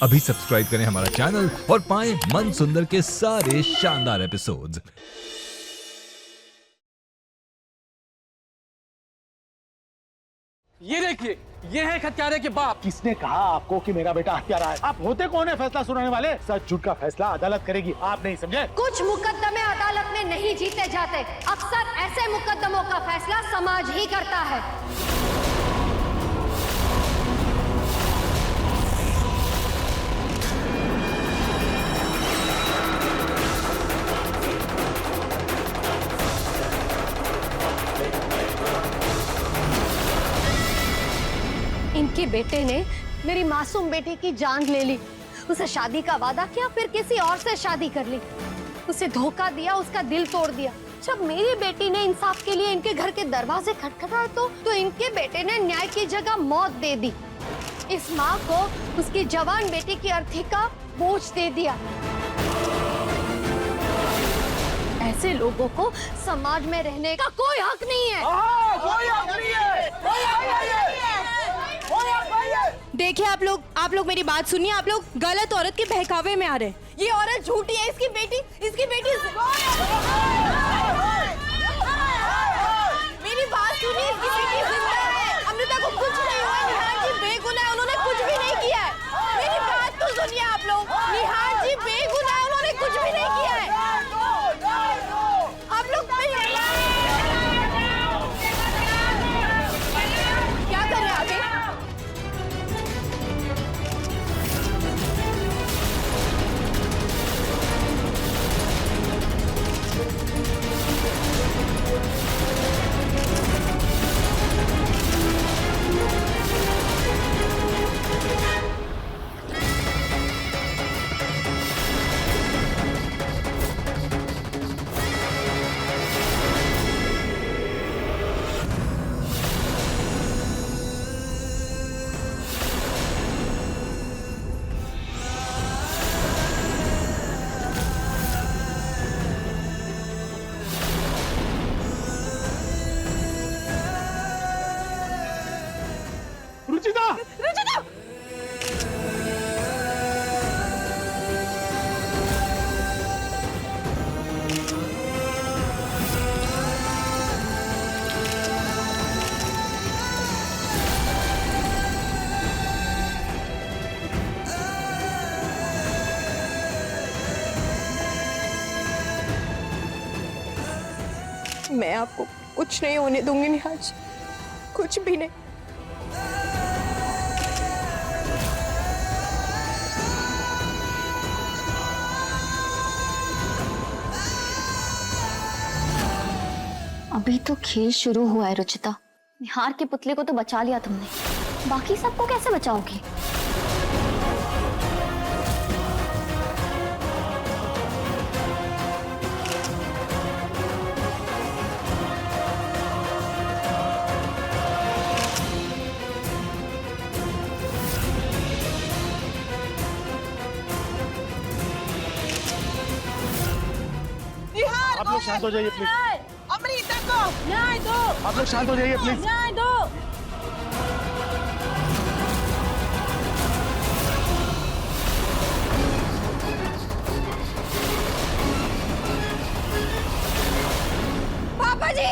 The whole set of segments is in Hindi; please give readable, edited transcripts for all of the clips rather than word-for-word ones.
अभी सब्सक्राइब करें हमारा चैनल और पाएं मन सुंदर के सारे शानदार एपिसोड्स। ये देखिए, ये है हत्यारे के बाप। किसने कहा आपको कि मेरा बेटा हत्यारा है? आप होते कौन है फैसला सुनाने वाले? सच झूठ का फैसला अदालत करेगी, आप नहीं समझे? कुछ मुकदमे अदालत में नहीं जीते जाते, अक्सर ऐसे मुकदमों का फैसला समाज ही करता है। इनके बेटे ने मेरी मासूम बेटी की जान ले ली, उसे शादी का वादा किया, फिर किसी और से शादी कर ली, उसे धोखा दिया, उसका दिल तोड़ दिया। जब मेरी बेटी ने इंसाफ के लिए इनके घर के दरवाजे खटखटाए तो इनके बेटे ने न्याय की जगह मौत दे दी। इस माँ को उसकी जवान बेटी की अर्थी का बोझ दे दिया। ऐसे लोगों को समाज में रहने का कोई हक नहीं है। कोई हक नहीं है, कोई हक नहीं है। देखिए आप लोग मेरी बात सुनिए। आप लोग गलत औरत के बहकावे में आ रहे हैं। ये औरत झूठी है, इसकी बेटी मेरी बात सुनिए, इसकी बेटी जिंदा है। अमृता को कुछ नहीं हुआ, निहार जी बेगुनाह है, उन्होंने कुछ भी नहीं किया है। मेरी बात तो सुनिए आप लोग, निहार जी बेगुनाह है, उन्होंने कुछ भी नहीं किया है। आप लोग क्या कर रहे हैं अभी? रुचिता! मैं आपको कुछ नहीं होने दूंगी निहार जी, कुछ भी नहीं। अभी तो खेल शुरू हुआ है रुचिता। निहार के पुतले को तो बचा लिया तुमने, बाकी सबको कैसे बचाओगी? आप लोग शांत हो जाइए प्लीज। अमृता को न्याय दो। आप लोग शांत हो जाइए प्लीज। न्याय दो। पापा जी,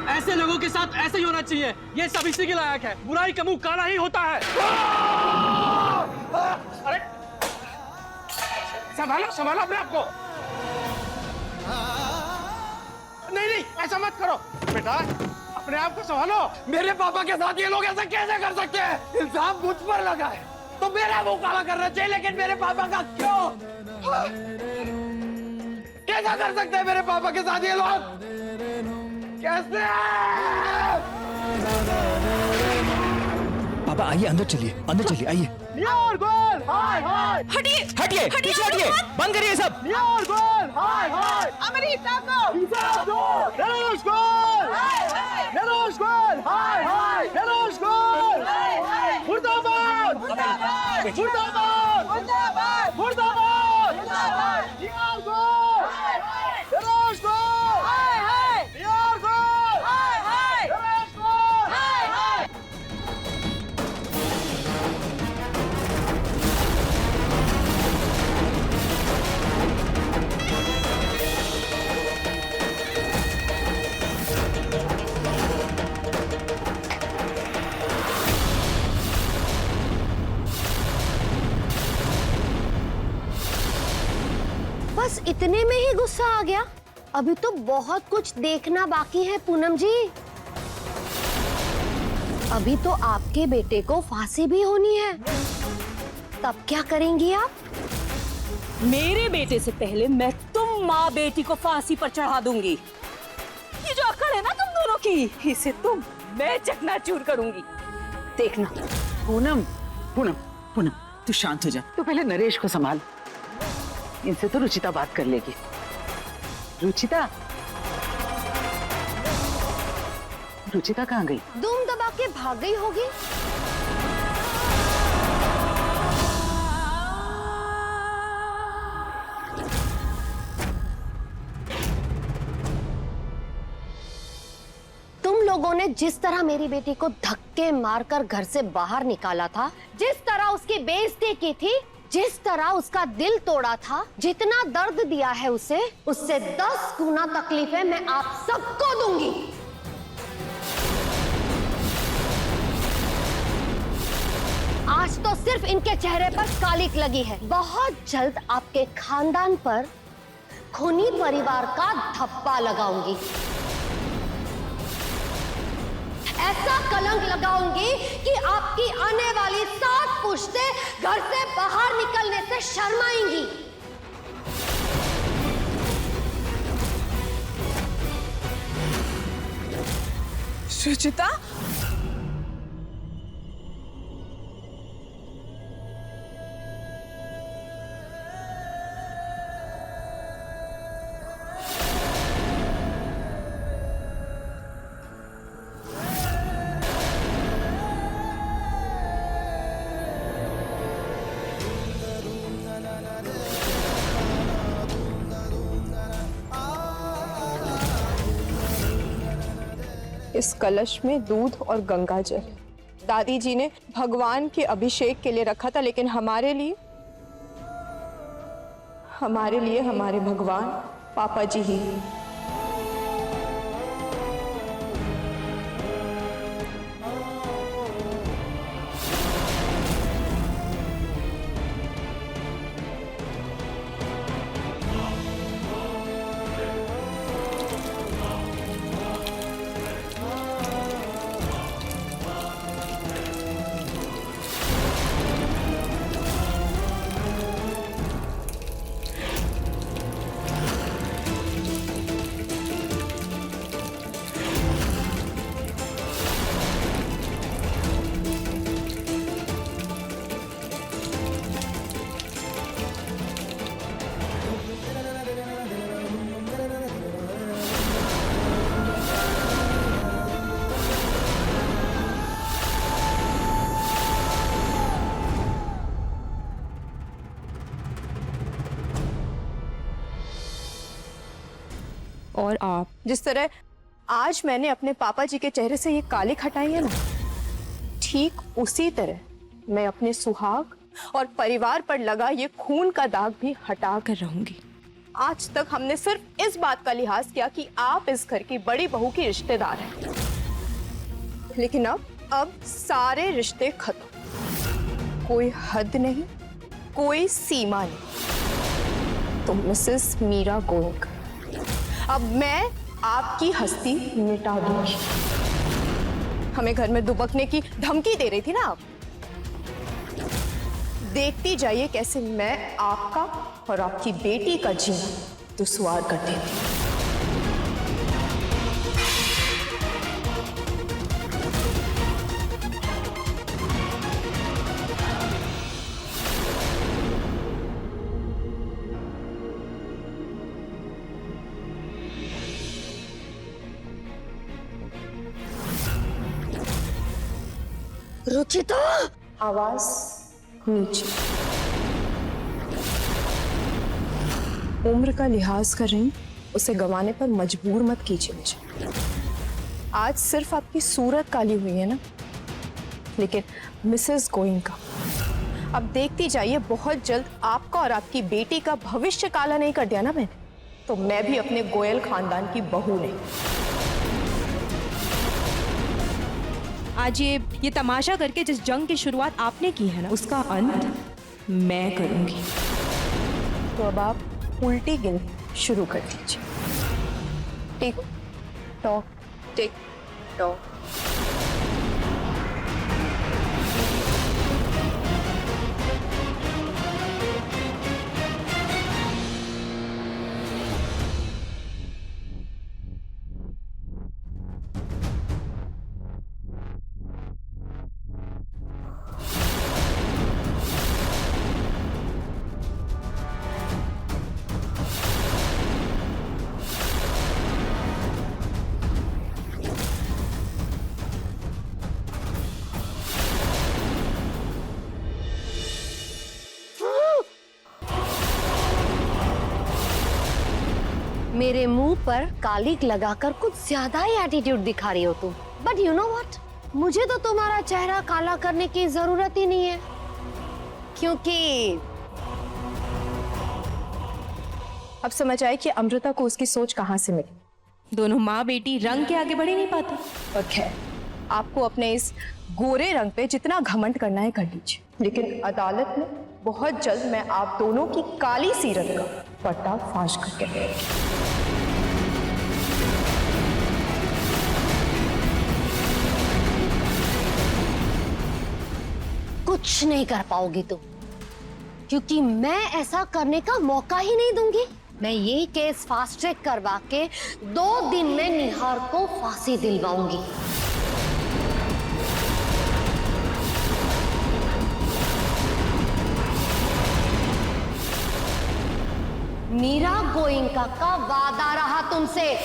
ऐसे लोगों के साथ ऐसे ही होना चाहिए। ये सब इसी के लायक है। बुराई का मुंह काला ही होता है। अरे संभालो संभालो अपने आप को। नहीं नहीं ऐसा मत करो बेटा, अपने आप को संभालो। मेरे पापा के साथ ये लोग ऐसा कैसे कर सकते हैं? इल्जाम मुझ पर लगा है तो मेरा मुंह काला करना चाहिए, लेकिन मेरे पापा का क्यों? कैसा कर सकते हैं मेरे पापा के साथ ये लोग? कैसे? पापा आइए, अंदर चलिए आइए। नियर गोल, हाय हाय। हटिए हटिए, पीछे हटिए, बंद करिए सब। नियर गोल, हाय हाय। अमृता को नरेश गोल, नरेश गोल, हाय हाय। नरेश गोल, मुर्दाबाद, मुर्दाबाद, मुर्दाबाद, मुर्दाबाद। नियर गोल, नरेश गोल, हाय हाय। नियर गोल, हाय हाय। नरेश गोल, हाय हाय। बस इतने में ही गुस्सा आ गया? अभी तो बहुत कुछ देखना बाकी है पूनम जी। अभी तो आपके बेटे को फांसी भी होनी है, तब क्या करेंगी आप? मेरे बेटे से पहले मैं तुम माँ बेटी को फांसी पर चढ़ा दूंगी। ये जो अकड़ है ना तुम दोनों की, इसे तुम मैं चकनाचूर करूंगी, देखना। पूनम, पूनम, पूनम, तू शांत हो जा। तू पहले नरेश को संभाल, इनसे तो रुचिता बात कर लेगी। रुचिता, रुचिता कहाँ गई? दुम दबा के भाग गई होगी। तुम लोगों ने जिस तरह मेरी बेटी को धक्के मारकर घर से बाहर निकाला था, जिस तरह उसकी बेइज्जती की थी, जिस तरह उसका दिल तोड़ा था, जितना दर्द दिया है उसे, उससे 10 गुना तकलीफें मैं आप सबको दूंगी। आज तो सिर्फ इनके चेहरे पर कालिक लगी है, बहुत जल्द आपके खानदान पर खूनी परिवार का धब्बा लगाऊंगी। ऐसा कलंक लगाऊंगी कि आपकी आने वाली 7 पुश्तें घर से बाहर निकलने से शर्माएंगी। रुचिता, इस कलश में दूध और गंगा जल दादी जी ने भगवान के अभिषेक के लिए रखा था, लेकिन हमारे लिए हमारे भगवान पापा जी ही। और आप जिस तरह आज मैंने अपने पापा जी के चेहरे से ये कालिक हटाई है ना, ठीक उसी तरह मैं अपने सुहाग और परिवार पर लगा ये खून का दाग भी हटा कर रहूंगी। आज तक हमने सिर्फ इस बात का लिहाज किया कि आप इस घर की बड़ी बहू की रिश्तेदार हैं, लेकिन अब सारे रिश्ते खत्म। कोई हद नहीं, कोई सीमा नहीं। तो मिसेस मीरा गोयनकर, अब मैं आपकी हस्ती मिटा दूंगी। हमें घर में दुबकने की धमकी दे रही थी ना आप, देखती जाइए कैसे मैं आपका और आपकी बेटी का जीना दुश्वार कर देती हूँ। रुचिता, आवाज नीचे। उम्र का लिहाज कर रही हूं, उसे गंवाने पर मजबूर मत कीजिए मुझे। आज सिर्फ आपकी सूरत काली हुई है ना, लेकिन मिसेस गोइंका, अब देखती जाइए बहुत जल्द आपका और आपकी बेटी का भविष्य काला नहीं कर दिया ना मैंने, तो मैं भी अपने गोयल खानदान की बहू नहीं। आज ये तमाशा करके जिस जंग की शुरुआत आपने की है ना, उसका अंत मैं करूंगी। तो अब आप उल्टी गिनती शुरू कर दीजिए। Tick tock, tick tock. मेरे मुंह पर कालिक लगाकर कुछ ज्यादा ही एटीट्यूड दिखा रही हो तुम। बट यू नो व्हाट, मुझे तो तुम्हारा चेहरा काला करने की जरूरत ही नहीं है, क्योंकि अब समझ आए कि अमृता को उसकी सोच कहां से मिली। दोनों माँ बेटी रंग के आगे बढ़ ही नहीं पाते। और खैर, आपको अपने इस गोरे रंग पे जितना घमंड करना है कर लीजिए, लेकिन अदालत में बहुत जल्द मैं आप दोनों की काली सीरत का पर्दाफाश करके रहेगी। कुछ नहीं कर पाओगी तुम, क्योंकि मैं ऐसा करने का मौका ही नहीं दूंगी। मैं ये केस फास्ट ट्रैक करवा के 2 दिन में निहार को फांसी दिलवाऊंगी। मीरा गोइंका का वादा रहा तुमसे।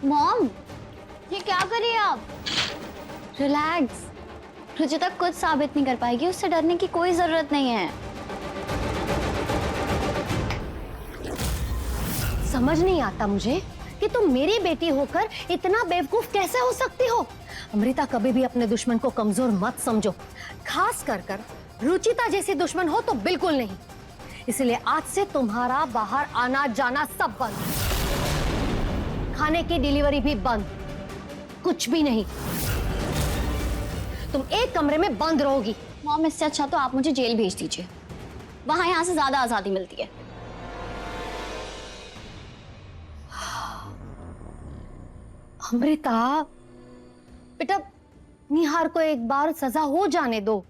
मॉम, ये क्या कर रही है आप? रिलैक्स, रुचिता कुछ साबित नहीं कर पाएगी, उससे डरने की कोई जरूरत नहीं है। समझ नहीं आता मुझे कि तुम मेरी बेटी होकर इतना बेवकूफ कैसे हो सकती हो। अमृता, कभी भी अपने दुश्मन को कमजोर मत समझो, खास कर रुचिता जैसी दुश्मन हो तो बिल्कुल नहीं। इसलिए आज से तुम्हारा बाहर आना जाना सब बंद, खाने की डिलीवरी भी बंद, कुछ भी नहीं। तुम एक कमरे में बंद रहोगी। मॉम, इससे अच्छा तो आप मुझे जेल भेज दीजिए, वहां यहाँ से ज्यादा आजादी मिलती है। अमृता बेटा, निहार को एक बार सजा हो जाने दो,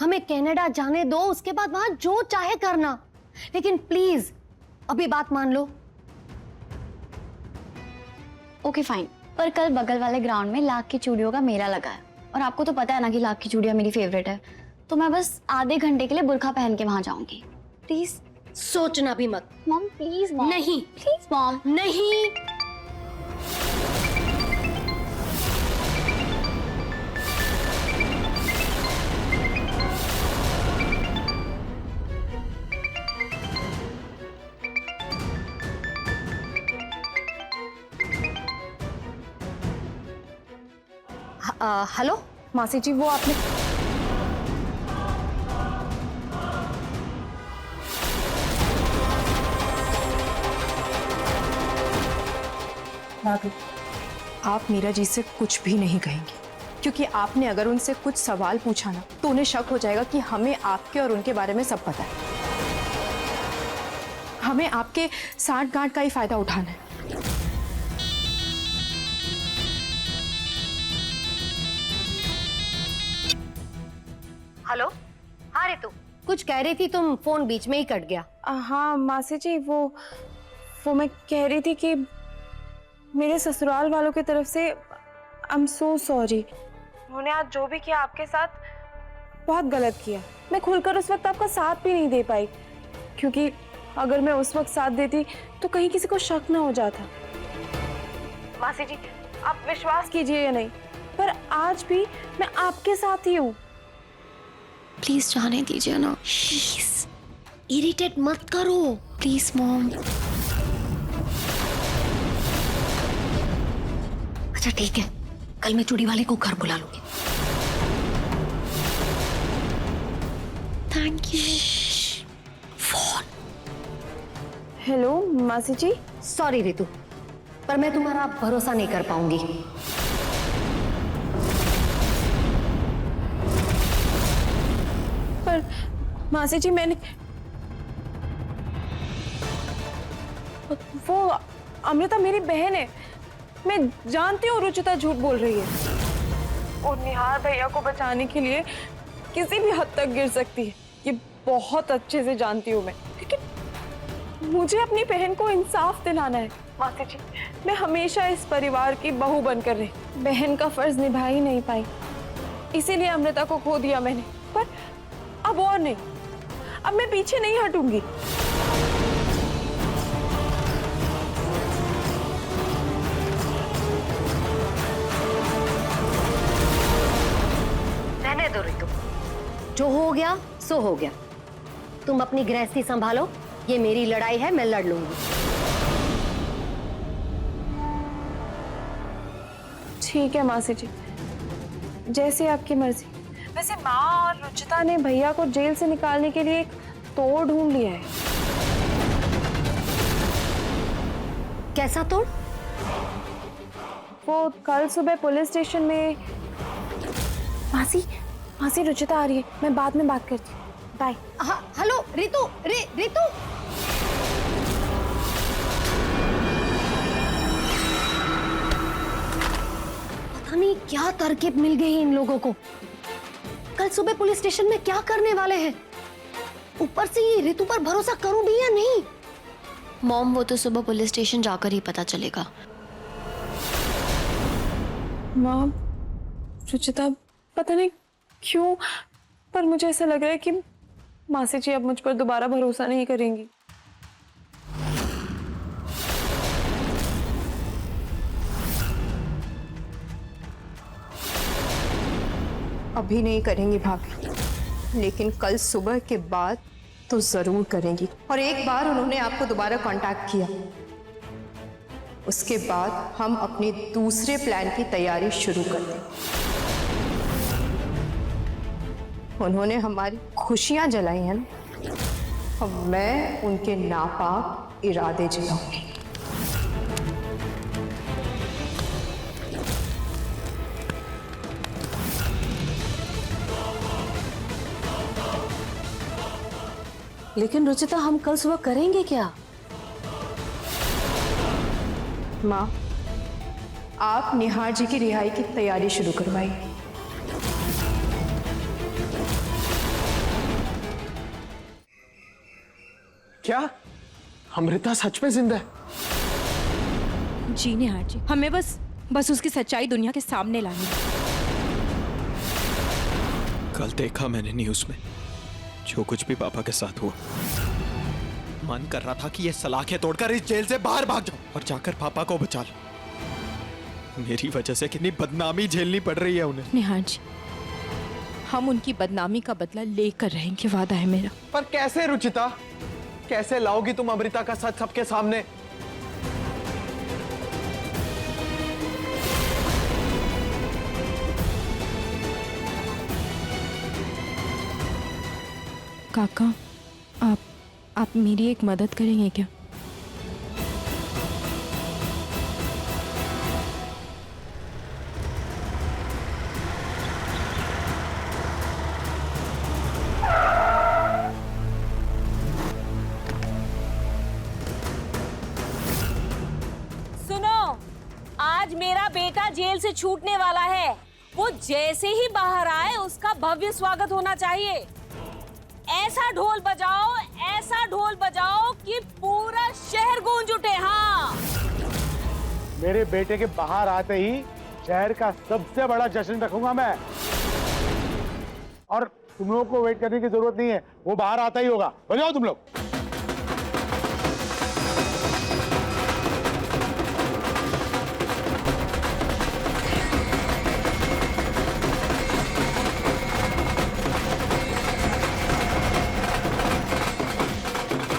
हमें कनाडा जाने दो, उसके बाद वहां जो चाहे करना, लेकिन प्लीज अभी बात मान लो। ओके फाइन, पर कल बगल वाले ग्राउंड में लाख की चूड़ियों का मेला लगा है, और आपको तो पता है ना कि लाख की चूड़ियां मेरी फेवरेट है, तो मैं बस आधे घंटे के लिए बुर्का पहन के वहां जाऊंगी। प्लीज सोचना भी मत। Mom please mom. नहीं प्लीज मॉम। नहीं। हेलो मासी जी, वो आपने भाभी, आप मीरा जी से कुछ भी नहीं कहेंगी, क्योंकि आपने अगर उनसे कुछ सवाल पूछा ना तो उन्हें शक हो जाएगा कि हमें आपके और उनके बारे में सब पता है। हमें आपके साठ गांठ का ही फायदा उठाना है। हेलो, हाँ रितु, कुछ कह रही थी तुम, फोन बीच में ही कट गया। हाँ मासी जी, वो मैं कह रही थी कि मेरे ससुराल वालों की तरफ से आई एम सो सॉरी। उन्होंने आज जो भी किया आपके साथ बहुत गलत किया। मैं खुलकर उस वक्त आपका साथ भी नहीं दे पाई, क्योंकि अगर मैं उस वक्त साथ देती तो कहीं किसी को शक ना हो जाता। मासी जी, आप विश्वास कीजिए या नहीं, पर आज भी मैं आपके साथ ही हूँ। प्लीज जाने दीजिए ना, प्लीज। इरिटेट मत करो प्लीज मॉम। अच्छा ठीक है, कल मैं चूड़ी वाले को घर बुला लूंगी। Thank you. फोन। हेलो मासी जी। सॉरी रितु, पर मैं तुम्हारा भरोसा नहीं कर पाऊंगी। पर मासी जी, मैंने वो अमृता मेरी बहन है। मैं जानती हूँ रुचिता झूठ बोल रही है और निहार भैया को बचाने के लिए किसी भी हद तक गिर सकती है। ये बहुत अच्छे से जानती हूँ मैं, लेकिन मुझे अपनी बहन को इंसाफ दिलाना है। मासी जी, मैं हमेशा इस परिवार की बहू बनकर रही, बहन का फर्ज निभा ही नहीं पाई, इसीलिए अमृता को खो दिया मैंने। पर अब और नहीं, अब मैं पीछे नहीं हटूंगी। रहने दो रितु, जो हो गया सो हो गया। तुम अपनी गृहस्थी संभालो, ये मेरी लड़ाई है, मैं लड़ लूंगी। ठीक है मासी जी, जैसे आपकी मर्जी। वैसे माँ और रुचिता ने भैया को जेल से निकालने के लिए एक तोड़ ढूंढ लिया है। कैसा तोड़? वो कल सुबह पुलिस स्टेशन में। मासी रुचिता आ रही है, मैं बाद में बात करती हूँ। बाय। हेलो रितु, रितु। पता नहीं क्या तरकीब मिल गई इन लोगों को। कल सुबह पुलिस स्टेशन में क्या करने वाले हैं? ऊपर से ये रितु पर भरोसा करूं भी या नहीं? मॉम, वो तो सुबह पुलिस स्टेशन जाकर ही पता चलेगा। माँ, रुचिता पता नहीं क्यों, पर मुझे ऐसा लग रहा है कि मासी जी अब मुझ पर दोबारा भरोसा नहीं करेंगी। अभी नहीं करेंगी भाभी, लेकिन कल सुबह के बाद तो जरूर करेंगी। और एक बार उन्होंने आपको दोबारा कांटेक्ट किया, उसके बाद हम अपने दूसरे प्लान की तैयारी शुरू कर दें। उन्होंने हमारी खुशियां जलाई हैं ना, अब मैं उनके नापाक इरादे जलाऊंगी। लेकिन रुचिता, हम कल सुबह करेंगे क्या? माँ, आप निहार जी की रिहाई की तैयारी शुरू करवाइए। क्या अमृता सच में जिंदा है? जी निहार जी, हमें बस उसकी सच्चाई दुनिया के सामने लानी है। कल देखा मैंने न्यूज़ में जो कुछ भी पापा के साथ हुआ। मन कर रहा था कि ये सलाखें तोड़कर इस जेल से बाहर भाग जाऊं और जाकर पापा को बचा लूं। मेरी वजह से कितनी बदनामी झेलनी पड़ रही है उन्हें। निहार जी, हम उनकी बदनामी का बदला लेकर रहेंगे, वादा है मेरा। पर कैसे रुचिता, कैसे लाओगी तुम अमृता का सच सबके सामने? काका, आप मेरी एक मदद करेंगे क्या? आज मेरा बेटा जेल से छूटने वाला है, वो जैसे ही बाहर आए उसका भव्य स्वागत होना चाहिए। ऐसा ढोल बजाओ कि पूरा शहर गूंज उठे। हाँ, मेरे बेटे के बाहर आते ही शहर का सबसे बड़ा जश्न रखूंगा मैं, और तुम लोगों को वेट करने की जरूरत नहीं है, वो बाहर आता ही होगा। बजाओ तुम लोग।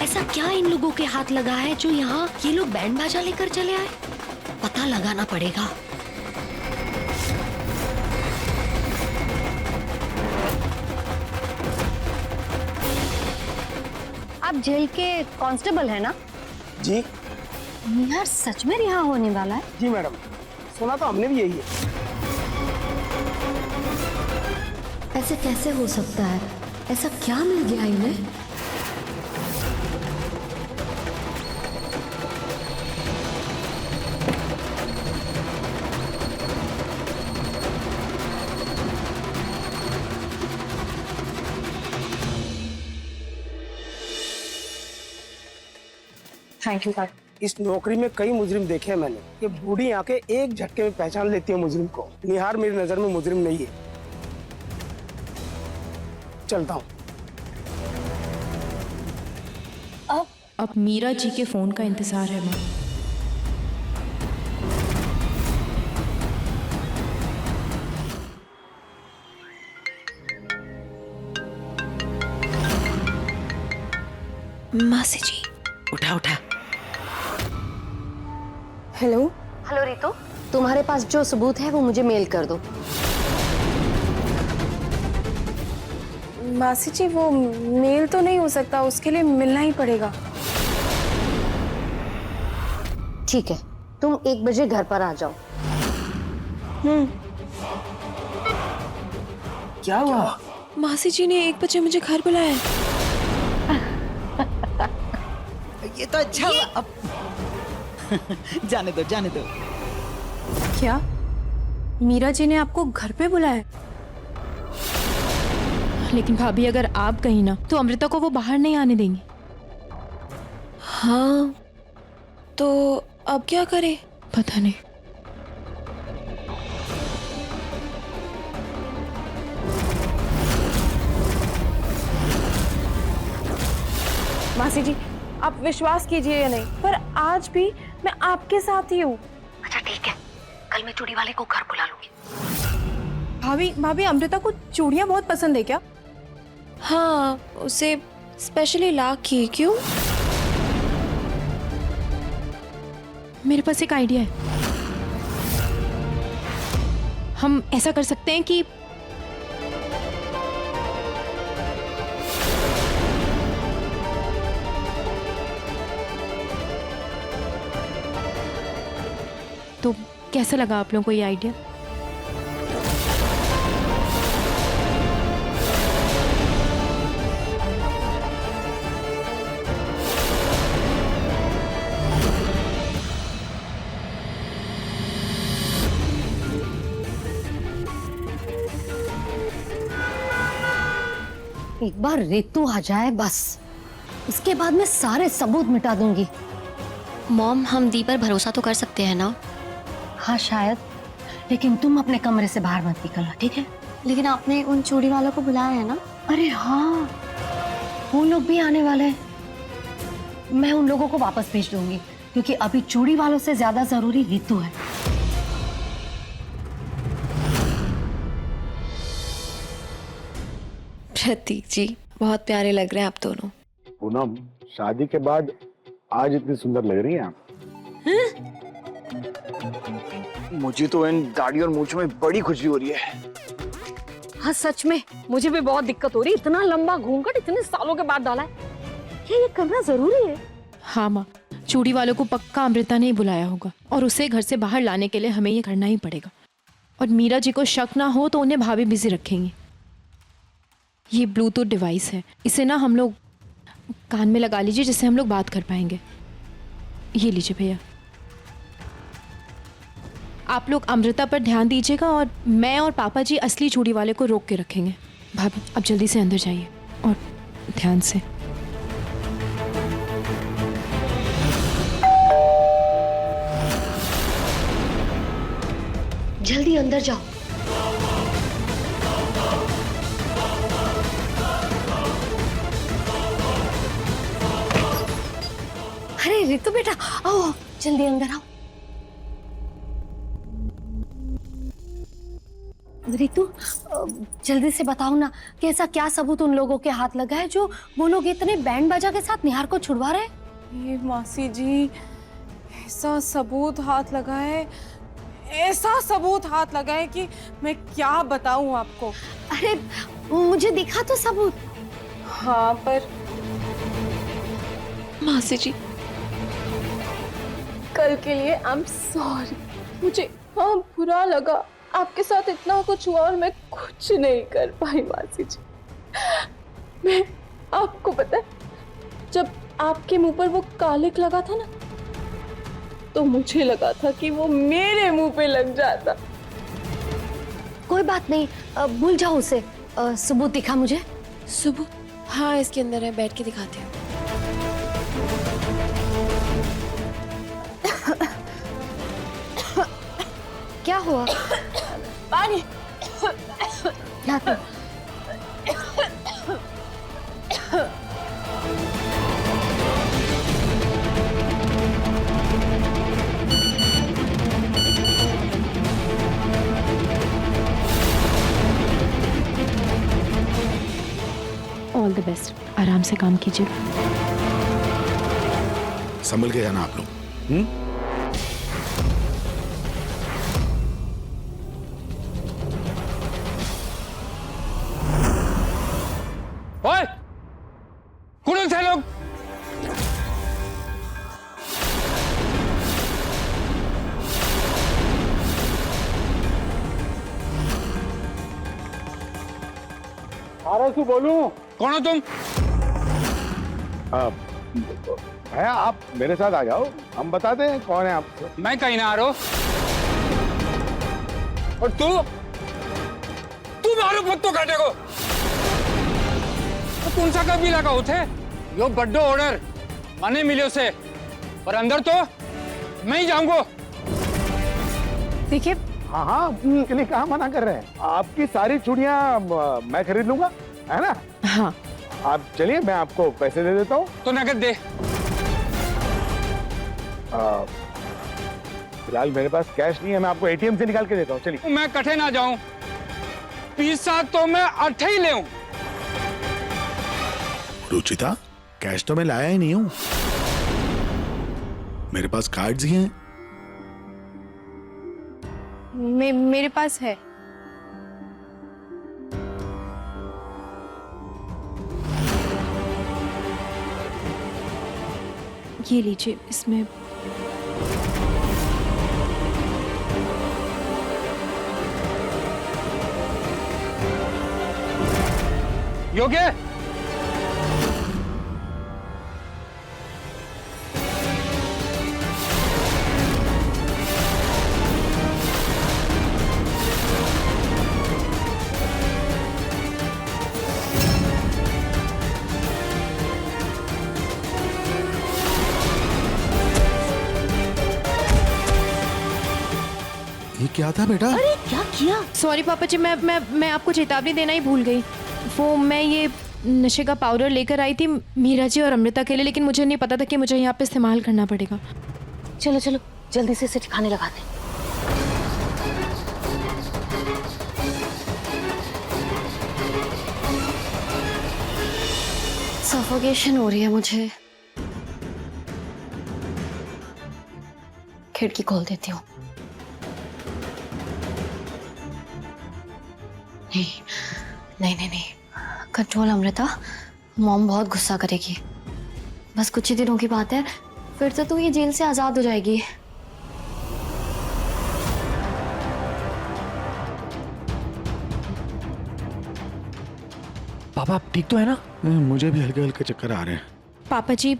ऐसा क्या इन लोगों के हाथ लगा है जो यहाँ ये लोग बैंड बाजा लेकर चले आए? पता लगाना पड़ेगा। आप जेल के कांस्टेबल है ना? जी यार सच में रिहा होने वाला है? जी मैडम, सुना तो हमने भी यही है। ऐसे कैसे हो सकता है? ऐसा क्या मिल गया इन्हें? Thank you sir. इस नौकरी में कई मुजरिम देखे हैं मैंने। ये बूढ़ी आंखें एक झटके में पहचान लेती है मुजरिम को। निहार मेरी नजर में मुजरिम नहीं है। चलता हूँ। अब मीरा जी के फोन का इंतजार है माँ। मासी जी। उठा उठा। हेलो हेलो रितु, तुम्हारे पास जो सबूत है वो मुझे मेल कर दो। मासी जी, वो मेल तो नहीं हो सकता, उसके लिए मिलना ही पड़ेगा। ठीक है, तुम 1 बजे घर पर आ जाओ। क्या हुआ? मासी जी ने 1 बजे मुझे घर बुलाया है। ये तो अच्छा हुआ। अब जाने दो जाने दो। क्या मीरा जी ने आपको घर पे बुलाया? लेकिन भाभी अगर आप कहीं ना तो अमृता को वो बाहर नहीं आने देंगी। हाँ, तो अब क्या करें? पता नहीं। मासी जी, आप विश्वास कीजिए या नहीं, पर आज भी मैं आपके साथ ही हूँ। अच्छा ठीक है, कल मैं चूड़ी वाले को घर बुला लूंगी। भाभी अमृता को चूड़ियाँ बहुत पसंद है क्या? हाँ, उसे स्पेशली ला की। क्यों? मेरे पास एक आइडिया है। हम ऐसा कर सकते हैं कि तो कैसा लगा आप लोगों को ये आइडिया? एक बार रितु आ जाए बस, उसके बाद मैं सारे सबूत मिटा दूंगी। मॉम, हम दी पर भरोसा तो कर सकते हैं ना? हाँ शायद, लेकिन तुम अपने कमरे से बाहर मत निकलना, ठीक है? लेकिन आपने उन चूड़ी वालों को बुलाया है ना? अरे हाँ, वो लोग भी आने वाले हैं। मैं उन लोगों को वापस भेज दूंगी, क्योंकि अभी चूड़ी वालों से ज्यादा जरूरी रितु है। प्रतीक जी, बहुत प्यारे लग रहे हैं आप दोनों। पूनम, शादी के बाद आज इतनी सुंदर लग रही हैं आप। मुझे तो इन दाढ़ी और मूंछ में बड़ी खुशी हो रही है। हाँ सच में, मुझे भी बहुत दिक्कत हो रही है। इतना लंबा घूंघट इतने सालों के बाद डाला है, क्या ये करना जरूरी है? हाँ माँ, चूड़ी वालों को पक्का अमृता ने ही बुलाया होगा और उसे घर से बाहर लाने के लिए हमें ये करना ही पड़ेगा। और मीरा जी को शक ना हो तो उन्हें भाभी बिजी रखेंगी। ये ब्लूटूथ डिवाइस है, इसे ना हम लोग कान में लगा लीजिए जिससे हम लोग बात कर पाएंगे। ये लीजिए भैया। आप लोग अमृता पर ध्यान दीजिएगा और मैं और पापा जी असली चूड़ी वाले को रोक के रखेंगे। भाभी अब जल्दी से अंदर जाइए और ध्यान से। जल्दी अंदर जाओ। अरे रितु बेटा आओ, जल्दी अंदर आओ। रितु जल्दी से बताओ ना कि ऐसा क्या सबूत उन लोगों के हाथ लगा है जो वो लोग इतने बैंड बाजा के साथ निहार को छुड़वा रहे हैं। ये मासी जी, ऐसा सबूत हाथ लगा है, ऐसा सबूत हाथ लगा है कि मैं क्या बताऊं आपको। अरे मुझे दिखा तो सबूत। हाँ पर मासी जी, कल के लिए आई एम सॉरी। मुझे इतना बुरा लगा, आपके साथ इतना कुछ हुआ और मैं कुछ नहीं कर पाई मासी जी। मैं आपको पता है, जब आपके मुंह पर वो कालिक लगा था ना, तो मुझे लगा था कि वो मेरे मुंह पे लग जाता। कोई बात नहीं, भूल जाओ उसे। सबूत दिखा मुझे। सबूत? हाँ इसके अंदर है, बैठ के दिखाते हैं। क्या हुआ? पानी। ला तो। ऑल द बेस्ट, आराम से काम कीजिए। संभल के जाना आप लोग। ओए, कुठून थे लोग? आरसू बोलूं? कौन हो तुम? भैया आप मेरे साथ आ जाओ, हम बताते हैं कौन है आप। मैं कहीं ना आ रहा हूं। और तू मारो पत्तों काटे को। तो कौन सा कभी लगा उठे? यो बड्डो ऑर्डर माने मिले उसे, पर अंदर तो मैं ही जाऊंगा। देखिए, हाँ हाँ, के लिए कहाँ मना कर रहे हैं? आपकी सारी चूड़ियाँ मैं खरीद लूंगा, है ना? हाँ आप चलिए, मैं आपको पैसे दे देता हूँ। तो नकद दे। फिलहाल मेरे पास कैश नहीं है, मैं आपको एटीएम से निकाल के देता हूँ। चलिए। मैं कठे ना जाऊं, पैसा तो मैं 8 ही ले। रुचिता, कैश तो मैं लाया ही नहीं हूं, मेरे पास कार्ड्स ही हैं। मेरे पास है। ये लीजिए, इसमें योग्य। ये क्या था बेटा? अरे क्या किया? सॉरी पापा जी, मैं आपको चेतावनी देना ही भूल गई। वो मैं ये नशे का पाउडर लेकर आई थी मीरा जी और अमृता के लिए, लेकिन मुझे नहीं पता था कि मुझे यहाँ पे इस्तेमाल करना पड़ेगा। चलो चलो जल्दी से इसे ठिकाने लगाते हैं। सफोकेशन हो रही है मुझे। खिड़की खोल देती हूँ। नहीं, कंट्रोल अमृता, मॉम बहुत गुस्सा करेगी। बस कुछ ही दिनों की बात है, फिर तो तू ये जेल से आजाद हो जाएगी। पापा आप ठीक तो है ना? मुझे भी हल्के हल्के चक्कर आ रहे हैं। पापा जी,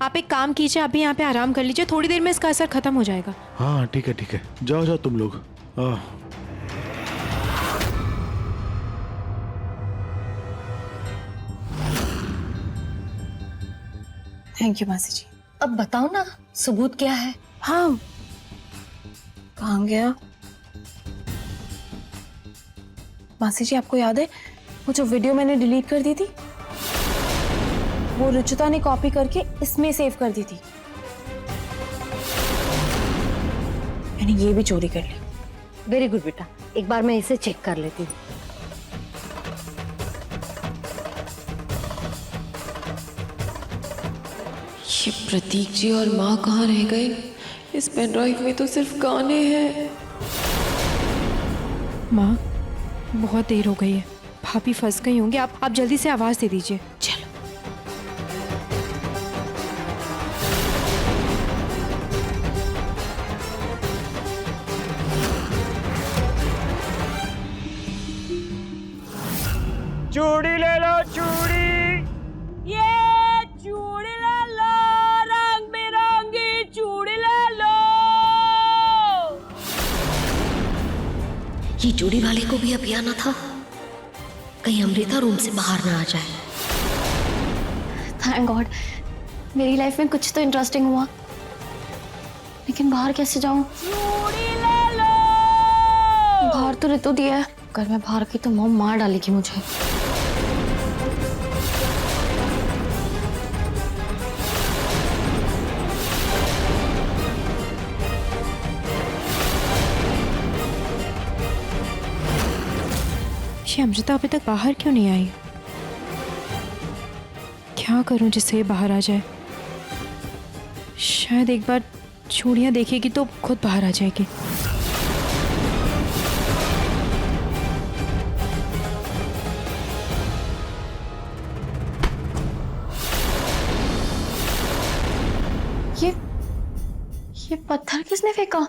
आप एक काम कीजिए, आप भी यहाँ पे आराम कर लीजिए, थोड़ी देर में इसका असर खत्म हो जाएगा। हाँ ठीक है, जाओ जाओ तुम लोग। थैंक यू मासी जी। अब बताओ ना, सबूत क्या है? हाँ, कहाँ गया मासी जी? आपको याद है वो जो वीडियो मैंने डिलीट कर दी थी, वो रुचिता ने कॉपी करके इसमें सेव कर दी थी। मैंने ये भी चोरी कर ली। वेरी गुड बेटा, एक बार मैं इसे चेक कर लेती हूँ। ये प्रतीक जी और माँ कहाँ रह गए? इस पेन ड्राइव में तो सिर्फ गाने हैं। माँ, बहुत देर हो गई है, भाभी फंस गई होंगी, आप जल्दी से आवाज दे दीजिए। चलो। चूड़ी ले लो, चूड़ी। ये चूड़ी ले लो, रंग बिरंगी चूड़ी ले लो। ये चूड़ी वाले को भी अभी आना था, कहीं अमृता रूम से बाहर ना आ जाए। थैंक गॉड, मेरी लाइफ में कुछ तो इंटरेस्टिंग हुआ, लेकिन बाहर कैसे जाऊं? चूड़ी ले लो। बाहर तो ऋतु दिया है, अगर मैं बाहर की तो मॉम मार डालेगी मुझे। ये अमृता अभी तक बाहर क्यों नहीं आई? क्या करूं जिससे ये बाहर आ जाए? शायद एक बार चूड़ियां देखेगी तो खुद बाहर आ जाएगी। ये पत्थर किसने फेंका?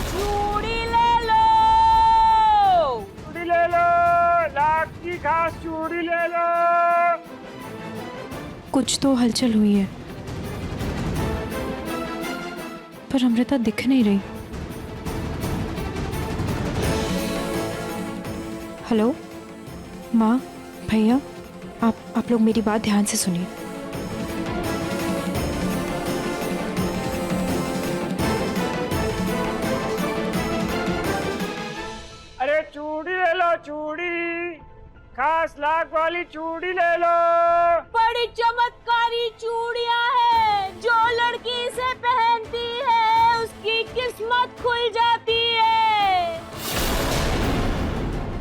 चूड़ी ले लो। चूड़ी ले लो, लाख की खास चूड़ी ले लो। कुछ तो हलचल हुई है, पर अमृता दिख नहीं रही। हेलो माँ, भैया, आप लोग मेरी बात ध्यान से सुनिए। अरे चूड़ी ले लो, चूड़ी खास लाख वाली चूड़ी ले लो। बड़ी चमत्कारी चूड़ियां हैं, जो लड़की इसे पहनती है उसकी किस्मत खुल जाती है,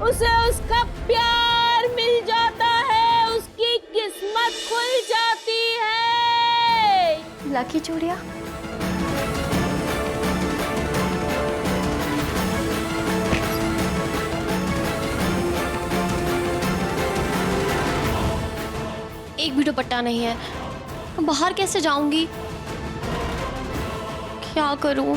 उसे उसका प्यार मिल जाता है, उसकी किस्मत खुल जाती है। लकी चूड़िया? एक भी दुपट्टा नहीं है, बाहर कैसे जाऊंगी? क्या करूं?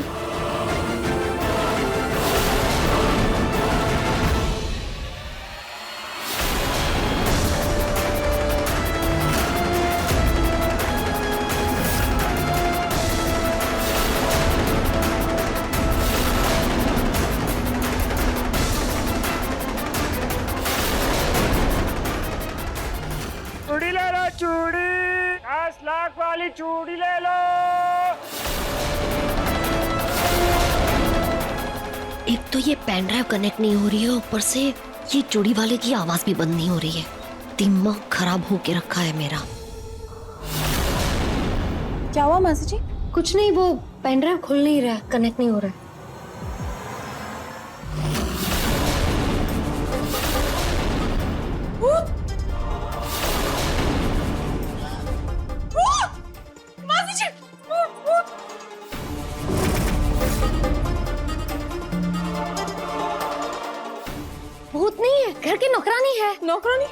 चूड़ी ले लो, चूड़ी खास लाख वाली चूड़ी ले लो। एक तो ये पेन ड्राइव कनेक्ट नहीं हो रही है, ऊपर से ये चूड़ी वाले की आवाज भी बंद नहीं हो रही है। दिमाग खराब होके रखा है मेरा। क्या हुआ मासी जी? कुछ नहीं, वो पेन ड्राइव खुल नहीं रहा, कनेक्ट नहीं हो रहा है। भूत नहीं है, घर की नौकरानी है। नौकरानी?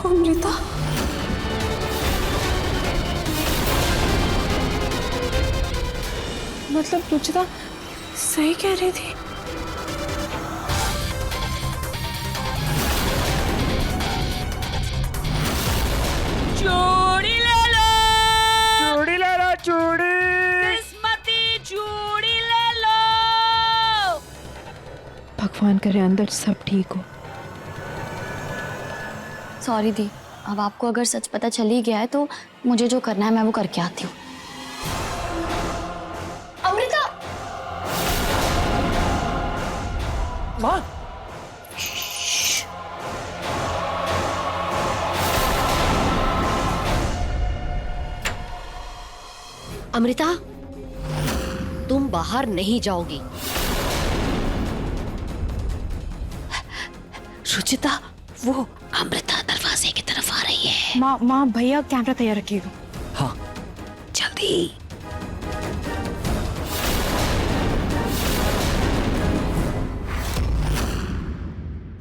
अमृता, मतलब रुचिता सही कह रही थी। चूड़ी ले लो, चूड़ी ले लो, चूड़ी। किस्मती चूड़ी ले लो। भगवान करे अंदर सब ठीक हो। सॉरी दी, अब आपको अगर सच पता चल ही गया है तो मुझे जो करना है मैं वो करके आती हूँ। अमृता! माँ, अमृता, तुम बाहर नहीं जाओगी। रुचिता, वो अमृता दरवाजे की तरफ आ रही है। माँ भैया कैमरा तैयार रखिएगा। हाँ, जल्दी।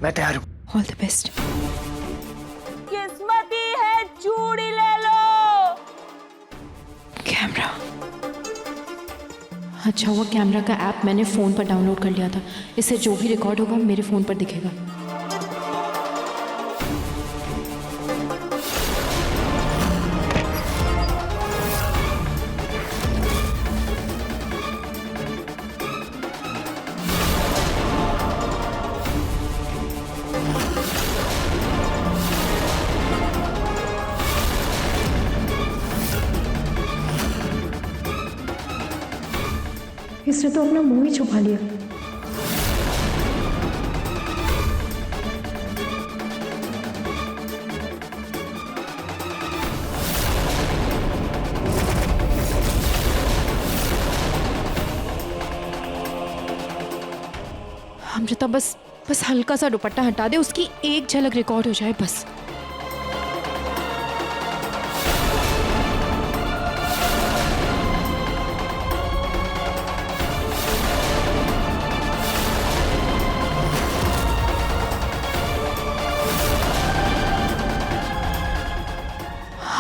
मैं तैयार हूँ। All the best. किस्मती है चूड़ी ले लो। कैमरा, अच्छा वो कैमरा का ऐप मैंने फ़ोन पर डाउनलोड कर लिया था। इससे जो भी रिकॉर्ड होगा मेरे फ़ोन पर दिखेगा। इसने तो अपना मुंह ही छुपा लिया। अमृता, बस हल्का सा दुपट्टा हटा दे, उसकी एक झलक रिकॉर्ड हो जाए बस।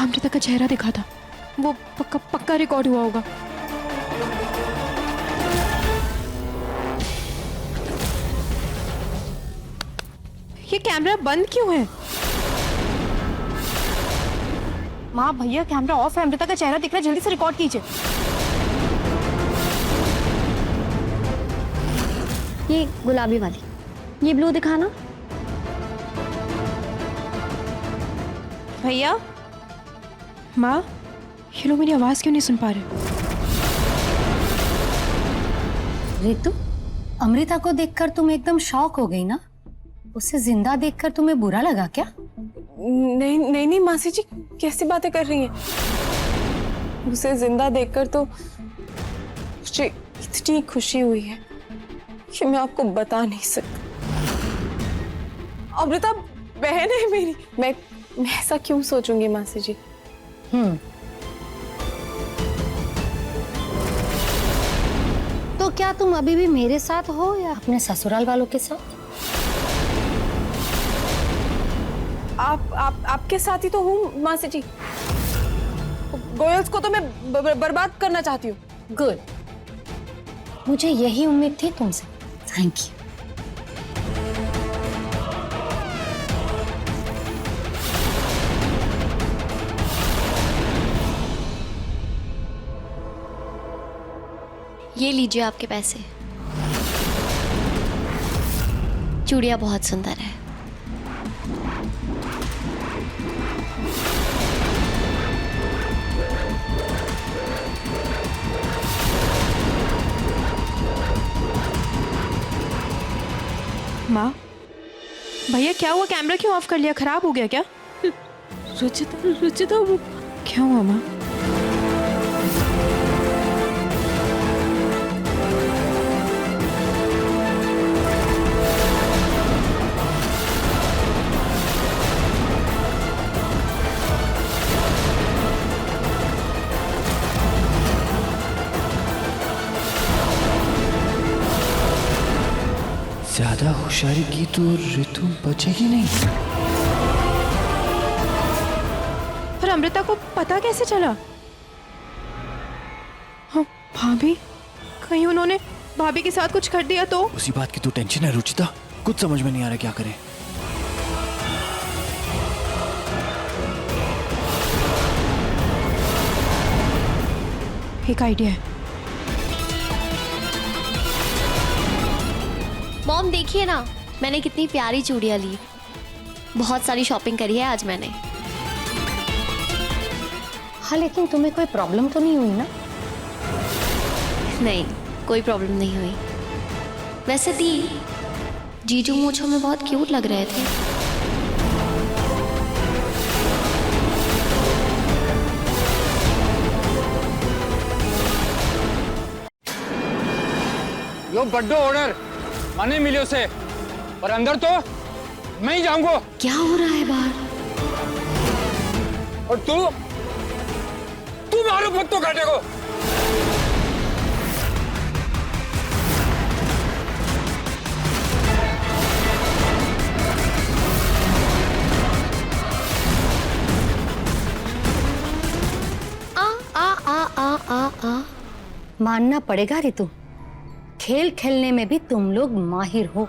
अमृता का चेहरा दिखा था, वो पक्का रिकॉर्ड हुआ होगा। ये कैमरा बंद क्यों है? माँ भैया कैमरा ऑफ है, अमृता का चेहरा दिख रहा है, जल्दी से रिकॉर्ड कीजिए। ये गुलाबी वाली, ये ब्लू दिखाना। भैया, माँ, ये लोग मेरी आवाज क्यों नहीं सुन पा रहे? रितु, अमृता को देखकर तुम एकदम शॉक हो गई ना? उसे जिंदा देखकर तुम्हें बुरा लगा क्या? नहीं मासी जी, कैसी बातें कर रही हैं? उसे जिंदा देखकर तो मुझे इतनी खुशी हुई है कि मैं आपको बता नहीं सकती। अमृता बहन है मेरी, मैं ऐसा क्यों सोचूंगी मासी जी? तो क्या तुम अभी भी मेरे साथ हो या अपने ससुराल वालों के साथ? आपके साथ ही तो हूँ मासी जी। गोयल्स को तो मैं बर्बाद करना चाहती हूँ। गुड, मुझे यही उम्मीद थी तुमसे। Thank you. ये लीजिए आपके पैसे। चूड़िया बहुत सुंदर है। माँ, भैया क्या हुआ? कैमरा क्यों ऑफ कर लिया? खराब हो गया क्या? रुचिता वो क्या हुआ माँ? ज्यादा होशियारी की तो ऋतु बचेगी नहीं। अमृता को पता कैसे चला? हाँ, भाभी, कहीं उन्होंने भाभी के साथ कुछ कर दिया तो? उसी बात की तो टेंशन है रुचिता, कुछ समझ में नहीं आ रहा क्या करें। एक आइडिया है। मॉम देखिए ना, मैंने कितनी प्यारी चूड़ियां ली। बहुत सारी शॉपिंग करी है आज मैंने। हाँ, लेकिन तुम्हें कोई प्रॉब्लम तो नहीं हुई ना? नहीं, कोई प्रॉब्लम नहीं हुई। वैसे दी, जीजू मूंछों में बहुत क्यूट लग रहे थे। लो बड्डो ऑर्डर मने मिलियो से, पर अंदर तो मैं ही जाऊंगा। क्या हो रहा है बाहर? और तू मारो पत्तों काटे को। आ मानना पड़ेगा रितु, खेल खेलने में भी तुम लोग माहिर हो।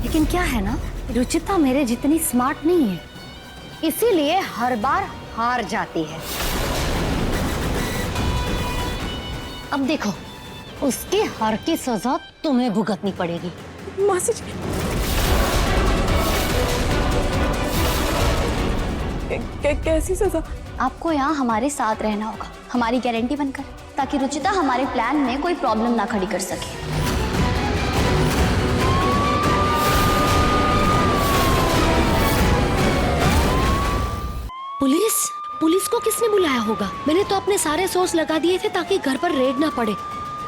लेकिन क्या है ना, रुचिता मेरे जितनी स्मार्ट नहीं है, इसीलिए हर बार हार जाती है। अब देखो, उसके हार की सजा तुम्हें भुगतनी पड़ेगी। मासी जी, कैसी सजा? आपको यहाँ हमारे साथ रहना होगा, हमारी गारंटी बनकर, ताकि रुचिता हमारे प्लान में कोई प्रॉब्लम ना खड़ी कर सके। पुलिस को किसने बुलाया होगा? मैंने तो अपने सारे सोर्स लगा दिए थे ताकि घर पर रेड ना पड़े।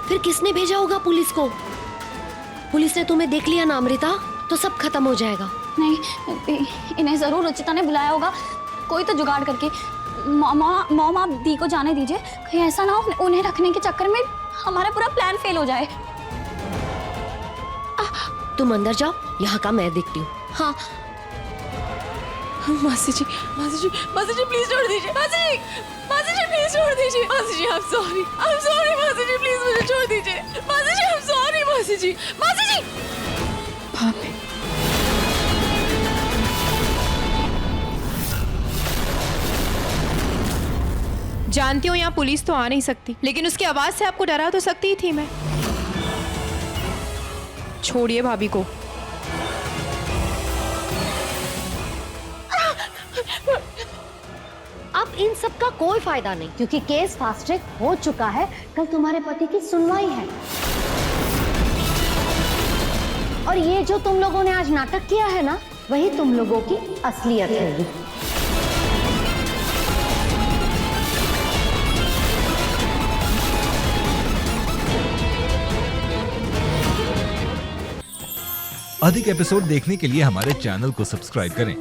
फिर किसने भेजा होगा पुलिस को? पुलिस ने तुम्हें देख लिया ना अमृता, तो सब खत्म हो जाएगा। नहीं, इन्हें जरूर रुचिता ने बुलाया होगा, कोई तो जुगाड़ करके। मॉम आप दी को जाने दीजिए, कहीं ऐसा ना हो उन्हें रखने के चक्कर में हमारा पूरा प्लान फेल हो जाए। तुम अंदर जाओ, यहाँ का मैं देखती हूँ। हाँ मासी जी प्लीज छोड़ दीजिए। मासी जी प्लीज छोड़ दीजिए। मासी जी आई एम सॉरी मासी जी, प्लीज मुझे छोड़ दीजिए। मासी जी आई एम सॉरी। मासी जी भाभी, जानती हूँ यहाँ पुलिस तो आ नहीं सकती, लेकिन उसकी आवाज से आपको डरा तो सकती ही थी मैं। छोड़िए भाभी को। अब इन सब का कोई फायदा नहीं, क्योंकि केस फास्ट ट्रैक हो चुका है। कल तुम्हारे पति की सुनवाई है, और ये जो तुम लोगों ने आज नाटक किया है ना, वही तुम लोगों की असलियत है। अधिक एपिसोड देखने के लिए हमारे चैनल को सब्सक्राइब करें